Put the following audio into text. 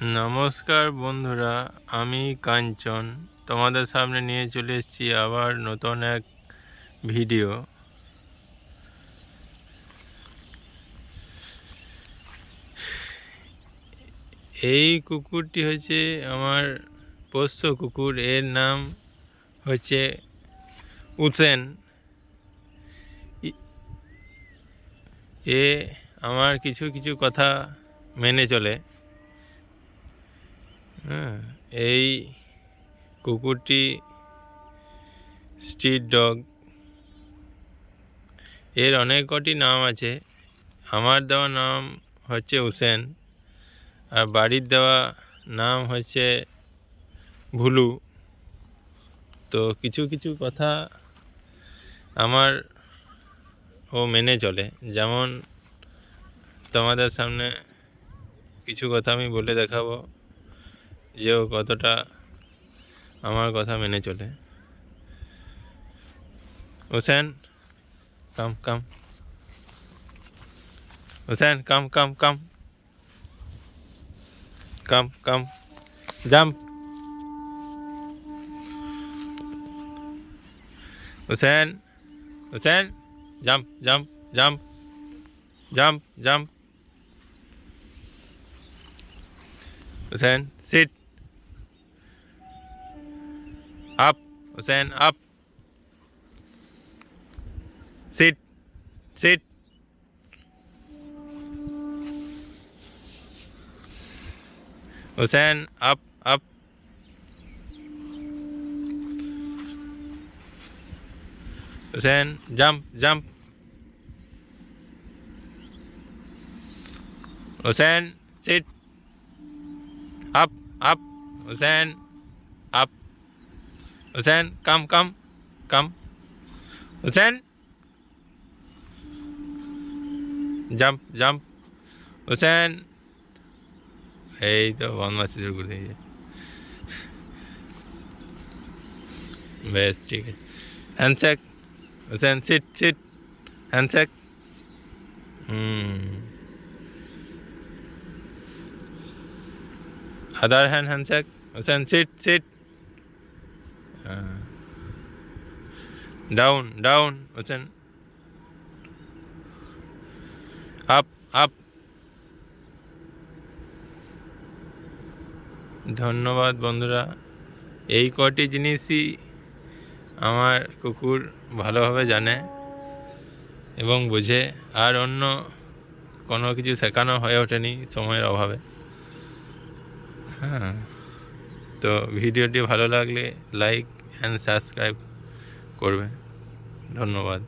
নমস্কার বন্ধুরা, আমি কাঞ্চন তোমাদের সামনে নিয়ে চলে এসেছি আবার নতুন এক ভিডিও। এই কুকুরটি হচ্ছে আমার পোষ্য কুকুর, এর নাম হচ্ছে উসেন। এ আমার কিছু কিছু কথা মেনে চলে। এই কুকুরটি স্ট্রিট ডগ। এর অনেক কটি নাম আছে। আমার দেওয়া নাম হচ্ছে উসেন, আর বাড়ির দেওয়া নাম হচ্ছে ভুলু। তো কিছু কিছু কথা আমার ও মেনে চলে, যেমন তোমাদের সামনে কিছু কথা আমি বলে দেখাবো যে ও কতটা আমার কথা মেনে চলে। Hussein, come come. Hussein, come come come come come. Jump. Hussein, Hussein, jump jump jump jump jump. Hussein, sit. Up. Hussein, up. Sit. Sit. Hussein, up. Up. Hussein, jump. Jump. Hussein, sit. Up. Up. Hussein, up. Hussein, come. Come. Come. Hussein, jump. Jump. Hussein, এই তো বদমাশি শুরু করে দিয়েছে। বেশ, ঠিক আছে। Handshake. Hussain, sit sit. Handshake. Other hand handshake. Hussein, sit, sit. Down, down. Hussein. Up, up. ধন্যবাদ বন্ধুরা। এই কটি জিনিসই আমার কুকুর ভালোভাবে জানে এবং বোঝে, আর অন্য কোনো কিছু শেখানো হয়ে ওঠেনি সময়ের অভাবে। তো ভিডিওটি ভালো লাগলে লাইক অ্যান্ড সাবস্ক্রাইব করবে। ধন্যবাদ।